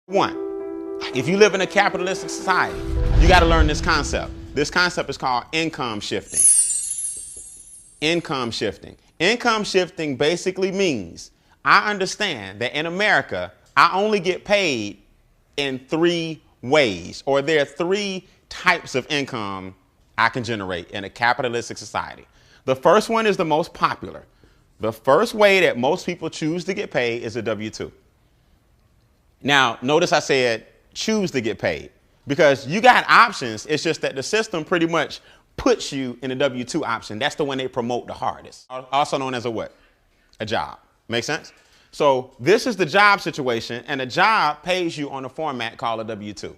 One, if you live in a capitalistic society, you got to learn this concept. This concept is called income shifting. Income shifting. Income shifting basically means I understand that in America, I only get paid in three ways, or there are three types of income I can generate in a capitalistic society. The first one is the most popular. The first way that most people choose to get paid is a W-2. Now, notice I said choose to get paid because you got options. It's just that the system pretty much puts you in a W-2 option. That's the one they promote the hardest. Also known as a what? A job. Make sense? So this is the job situation, and a job pays you on a format called a W-2.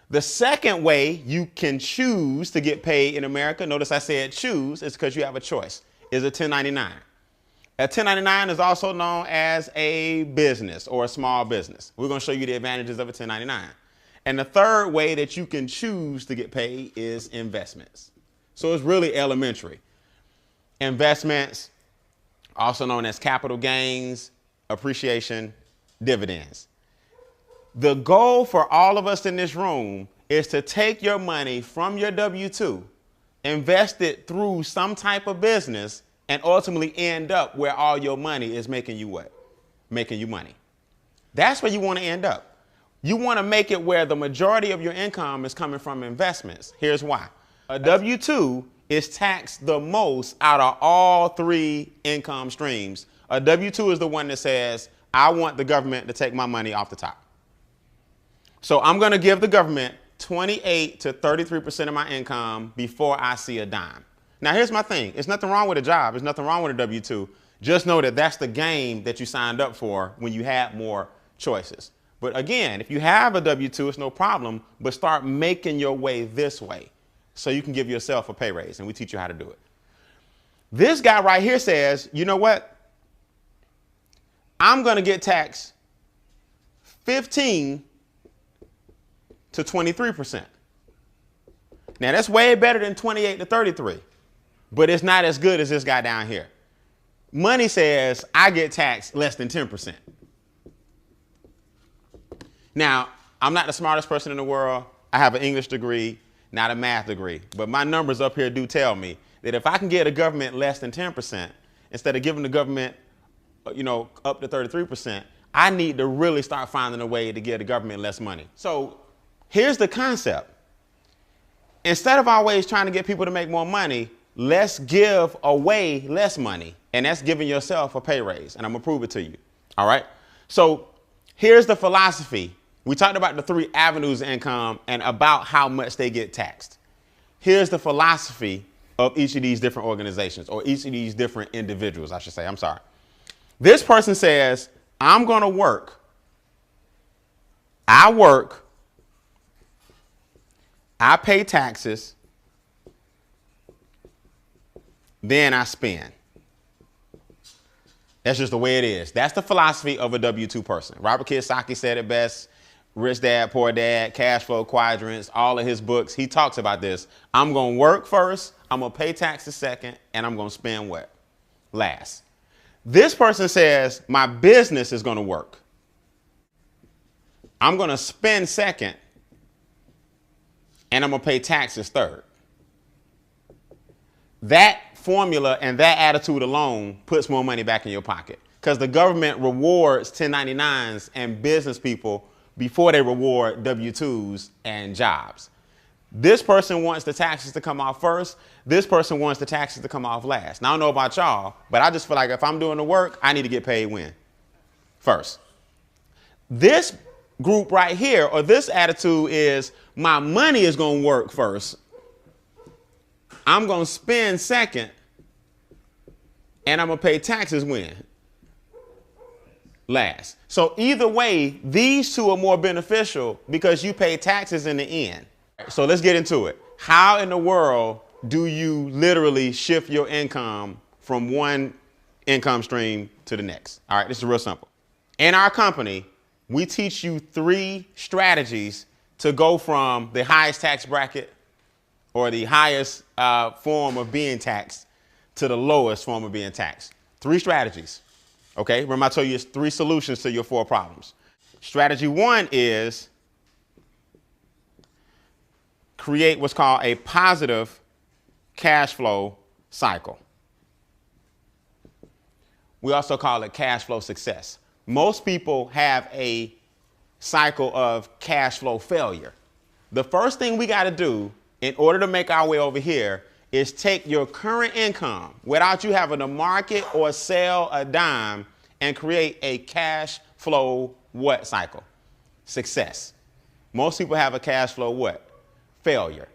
The second way you can choose to get paid in America, notice I said choose, is because you have a choice, is a 1099. A 1099 is also known as a business or a small business. We're going to show you the advantages of a 1099. And the third way that you can choose to get paid is investments. So it's really elementary. Investments, also known as capital gains, appreciation, dividends. The goal for all of us in this room is to take your money from your W-2, invest it through some type of business, and ultimately end up where all your money is making you what? Making you money. That's where you want to end up. You want to make it where the majority of your income is coming from investments. Here's why. A W-2 is taxed the most out of all three income streams. A W-2 is the one that says, I want the government to take my money off the top. So I'm going to give the government 28 to 33% of my income before I see a dime. Now, here's my thing. There's nothing wrong with a job. There's nothing wrong with a W-2. Just know that that's the game that you signed up for when you had more choices. But again, if you have a W-2, it's no problem, but start making your way this way so you can give yourself a pay raise, and we teach you how to do it. This guy right here says, you know what? I'm going to get taxed 15 to 23%. Now, that's way better than 28 to 33. But it's not as good as this guy down here. Money says I get taxed less than 10%. Now, I'm not the smartest person in the world. I have an English degree, not a math degree. But my numbers up here do tell me that if I can get a government less than 10%, instead of giving the government, up to 33%, I need to really start finding a way to give the government less money. So here's the concept. Instead of always trying to get people to make more money, let's give away less money, and that's giving yourself a pay raise, and I'm gonna prove it to you. All right. So here's the philosophy. We talked about the three avenues of income and about how much they get taxed. Here's the philosophy of each of these different organizations, or each of these different individuals, I should say. I'm sorry. This person says, I'm gonna work. I work. I pay taxes. Then I spend. That's just the way it is. That's the philosophy of a W-2 person. Robert Kiyosaki said it best. Rich Dad, Poor Dad, Cash Flow Quadrants, all of his books. He talks about this. I'm going to work first. I'm going to pay taxes second. And I'm going to spend what? Last. This person says my business is going to work. I'm going to spend second. And I'm going to pay taxes third. That formula and that attitude alone puts more money back in your pocket because the government rewards 1099s and business people before they reward W-2s and jobs. This person wants the taxes to come off first. This person wants the taxes to come off last. Now, I don't know about y'all, but I just feel like if I'm doing the work, I need to get paid when? First. This group right here, or this attitude is my money is going to work first. I'm going to spend second, and I'm going to pay taxes when? Last. So either way, these two are more beneficial because you pay taxes in the end. So let's get into it. How in the world do you literally shift your income from one income stream to the next? All right, this is real simple. In our company, we teach you three strategies to go from the highest tax bracket or the highest form of being taxed to the lowest form of being taxed. Three strategies. Okay, remember I told you it's three solutions to your four problems. Strategy one is create what's called a positive cash flow cycle. We also call it cash flow success. Most people have a cycle of cash flow failure. The first thing we got to do in order to make our way over here is take your current income without you having to market or sell a dime and create a cash flow what cycle? Success. Most people have a cash flow what? Failure.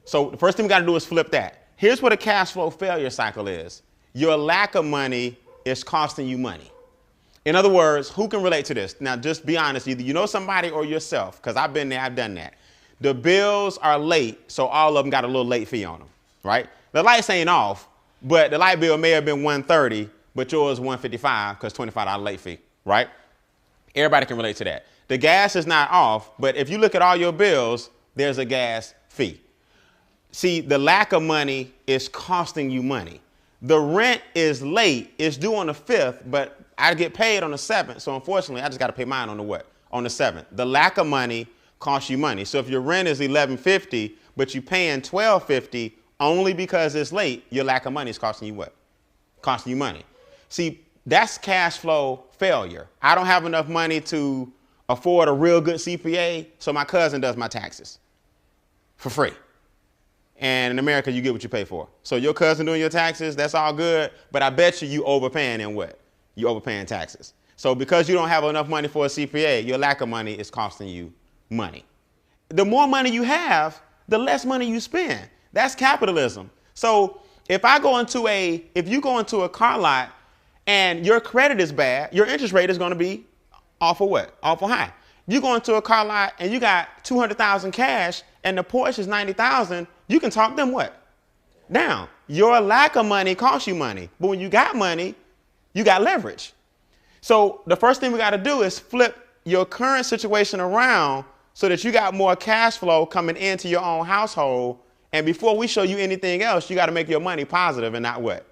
So the first thing we got to do is flip that. Here's what a cash flow failure cycle is. Your lack of money is costing you money. In other words, who can relate to this? Now, just be honest. Either you know somebody or yourself, because I've been there, I've done that. The bills are late, so all of them got a little late fee on them, right? The lights ain't off, but the light bill may have been $130, but yours $155 because $25 late fee, right? Everybody can relate to that. The gas is not off, but if you look at all your bills, there's a gas fee. See, the lack of money is costing you money. The rent is late. It's due on the 5th, but I get paid on the 7th. So unfortunately, I just got to pay mine on the what? On the 7th. The lack of money costs you money. So if your rent is $11.50, but you're paying $12.50 only because it's late, your lack of money is costing you what? Costing you money. See, that's cash flow failure. I don't have enough money to afford a real good CPA, so my cousin does my taxes for free. And in America, you get what you pay for. So your cousin doing your taxes, that's all good, but I bet you overpaying in what? You overpaying taxes. So because you don't have enough money for a CPA, your lack of money is costing you money. The more money you have, the less money you spend. That's capitalism. So if you go into a car lot and your credit is bad, your interest rate is going to be awful what? Awful high. You go into a car lot and you got $200,000 cash and the Porsche is $90,000, you can talk them what? Down. Your lack of money costs you money. But when you got money, you got leverage. So the first thing we got to do is flip your current situation around so that you got more cash flow coming into your own household. And before we show you anything else, you got to make your money positive and not what?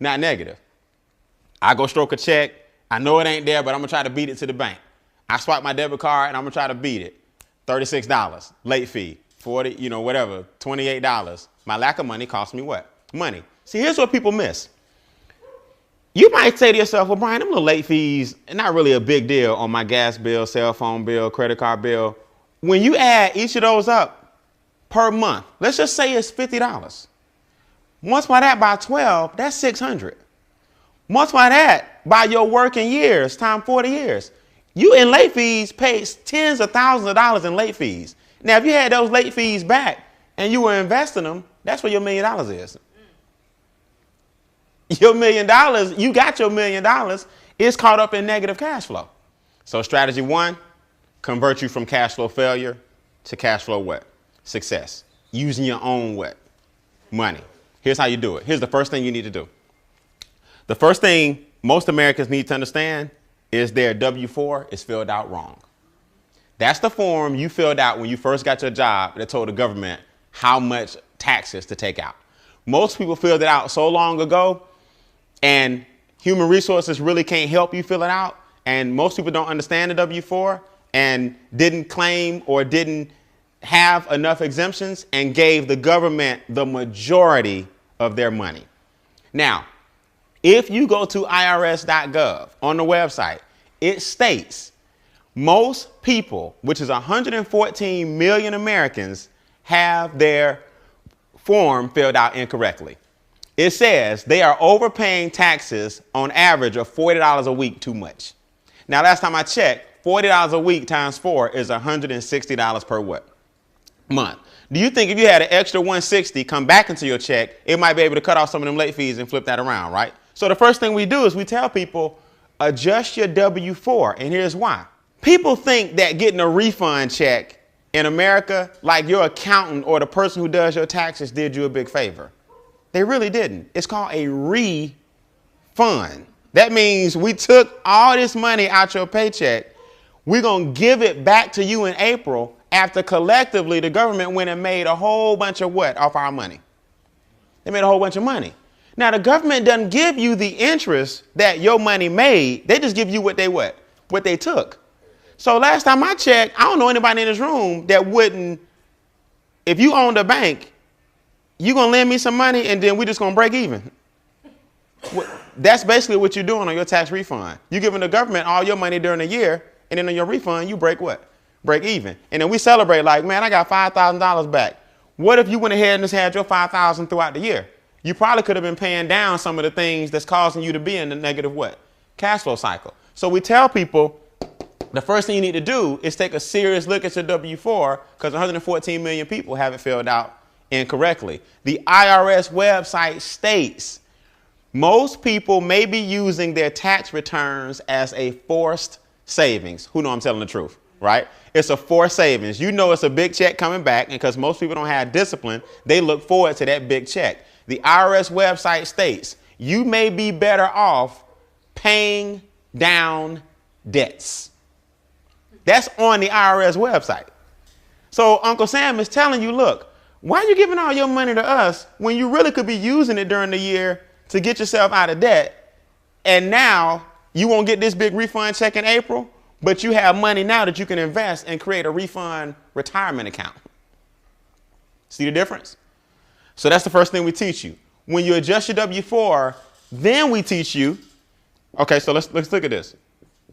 Not negative. I go stroke a check. I know it ain't there, but I'm going to try to beat it to the bank. I swipe my debit card and I'm going to try to beat it. $36, late fee, 40, whatever, $28. My lack of money costs me what? Money. See, here's what people miss. You might say to yourself, well, Brian, them little late fees, not really a big deal on my gas bill, cell phone bill, credit card bill. When you add each of those up per month, let's just say it's $50. Multiply that by 12, that's $600. Multiply that by your working years, times 40 years. You in late fees pay tens of thousands of dollars in late fees. Now, if you had those late fees back and you were investing them, that's where your $1 million is. Your $1 million, you got your $1 million, is caught up in negative cash flow. So strategy one, convert you from cash flow failure to cash flow what? Success. Using your own what? Money. Here's how you do it. Here's the first thing you need to do. The first thing most Americans need to understand is their W-4 is filled out wrong. That's the form you filled out when you first got your job that told the government how much taxes to take out. Most people filled it out so long ago, and human resources really can't help you fill it out. And most people don't understand the W-4 and didn't claim or didn't have enough exemptions and gave the government the majority of their money. Now, if you go to irs.gov on the website, it states most people, which is 114 million Americans, have their form filled out incorrectly. It says they are overpaying taxes on average of $40 a week too much. Now, last time I checked, $40 a week times 4 is $160 per what? Month. Do you think if you had an extra $160 come back into your check, it might be able to cut off some of them late fees and flip that around, right? So the first thing we do is we tell people, adjust your W-4, and here's why. People think that getting a refund check in America, like your accountant or the person who does your taxes did you a big favor. They really didn't. It's called a refund. That means we took all this money out your paycheck. We're going to give it back to you in April after collectively the government went and made a whole bunch of what off our money? They made a whole bunch of money. Now, the government doesn't give you the interest that your money made. They just give you what they took. So last time I checked, I don't know anybody in this room that wouldn't, if you owned a bank, you going to lend me some money and then we just going to break even. That's basically what you're doing on your tax refund. You're giving the government all your money during the year, and then on your refund, you break what? Break even. And then we celebrate like, man, I got $5,000 back. What if you went ahead and just had your $5,000 throughout the year? You probably could have been paying down some of the things that's causing you to be in the negative what? Cash flow cycle. So we tell people the first thing you need to do is take a serious look at your W-4 because 114 million people have it filled out incorrectly. The IRS website states most people may be using their tax returns as a forced savings. Who know I'm telling the truth, right? It's a forced savings. You know it's a big check coming back, and because most people don't have discipline, they look forward to that big check. The IRS website states you may be better off paying down debts. That's on the IRS website. So Uncle Sam is telling you, look, why are you giving all your money to us when you really could be using it during the year to get yourself out of debt? And now you won't get this big refund check in April, but you have money now that you can invest and create a refund retirement account. See the difference? So that's the first thing we teach you. When you adjust your W-4, then we teach you, okay, so let's look at this.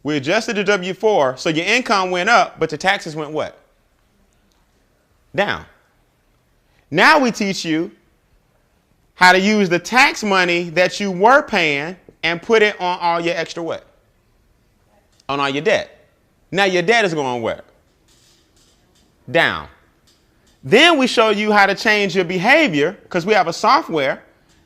We adjusted the W-4, so your income went up, but your taxes went what? Down. Now we teach you how to use the tax money that you were paying and put it on all your extra what? On all your debt. Now your debt is going where? Down. Then we show you how to change your behavior because we have a software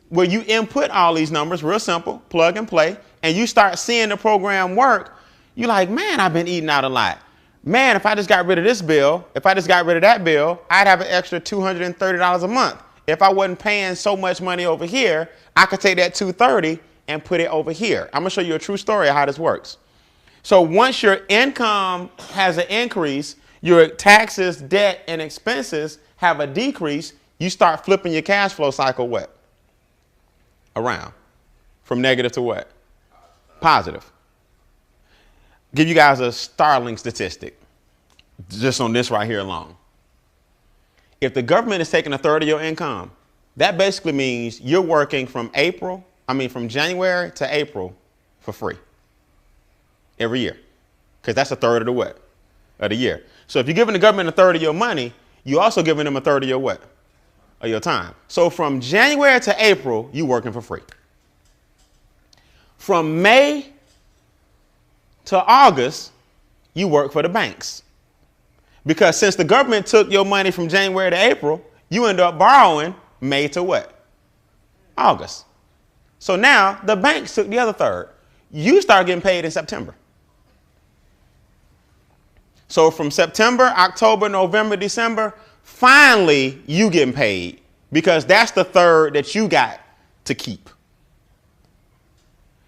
where you input all these numbers, real simple, plug and play, and you start seeing the program work. You're like, man, I've been eating out a lot. Man, if I just got rid of this bill, if I just got rid of that bill, I'd have an extra $230 a month. If I wasn't paying so much money over here, I could take that $230 and put it over here. I'm going to show you a true story of how this works. So once your income has an increase, your taxes, debt, and expenses have a decrease, you start flipping your cash flow cycle what? Around. From negative to what? Positive. Give you guys a startling statistic just on this right here alone. If the government is taking a third of your income, that basically means you're working from January to April for free every year, because that's a third of the what? Of the year. So if you're giving the government a third of your money, you're also giving them a third of your what? Of your time. So from January to April, you're working for free. From May to August, you work for the banks. Because since the government took your money from January to April, you end up borrowing May to what? August. So now the banks took the other third. You start getting paid in September. So from September, October, November, December, finally you getting paid because that's the third that you got to keep.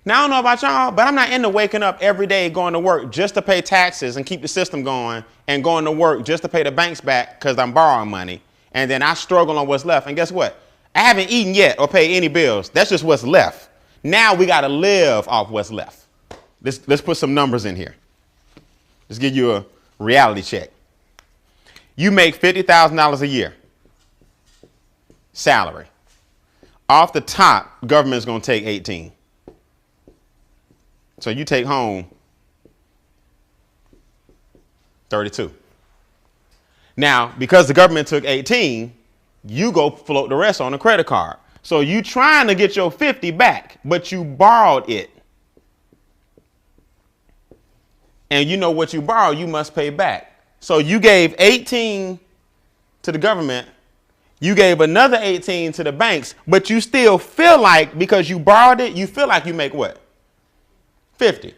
Now, I don't know about y'all, but I'm not into waking up every day going to work just to pay taxes and keep the system going and going to work just to pay the banks back because I'm borrowing money. And then I struggle on what's left. And guess what? I haven't eaten yet or paid any bills. That's just what's left. Now we got to live off what's left. Let's put some numbers in here. Let's give you a reality check. You make $50,000 a year salary. Off the top, government's going to take 18. So you take home 32. Now, because the government took 18, you go float the rest on a credit card. So you trying to get your 50 back, but you borrowed it. And you know what you borrowed, you must pay back. So you gave 18 to the government. You gave another 18 to the banks, but you still feel like because you borrowed it, you feel like you make what? 50.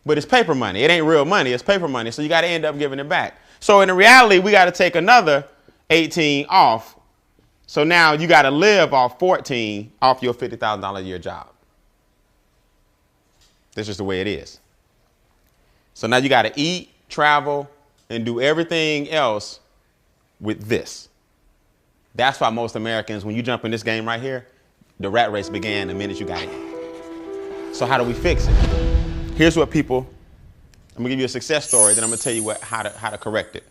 But it's paper money. It ain't real money. It's paper money. So you got to end up giving it back. So in reality, we got to take another 18 off. So now you got to live off 14 off your $50,000 a year job. That's just the way it is. So now you got to eat, travel, and do everything else with this. That's why most Americans, when you jump in this game right here, the rat race began the minute you got in. So how do we fix it? Here's what people I'm gonna give you a success story, then I'm gonna tell you how to correct it.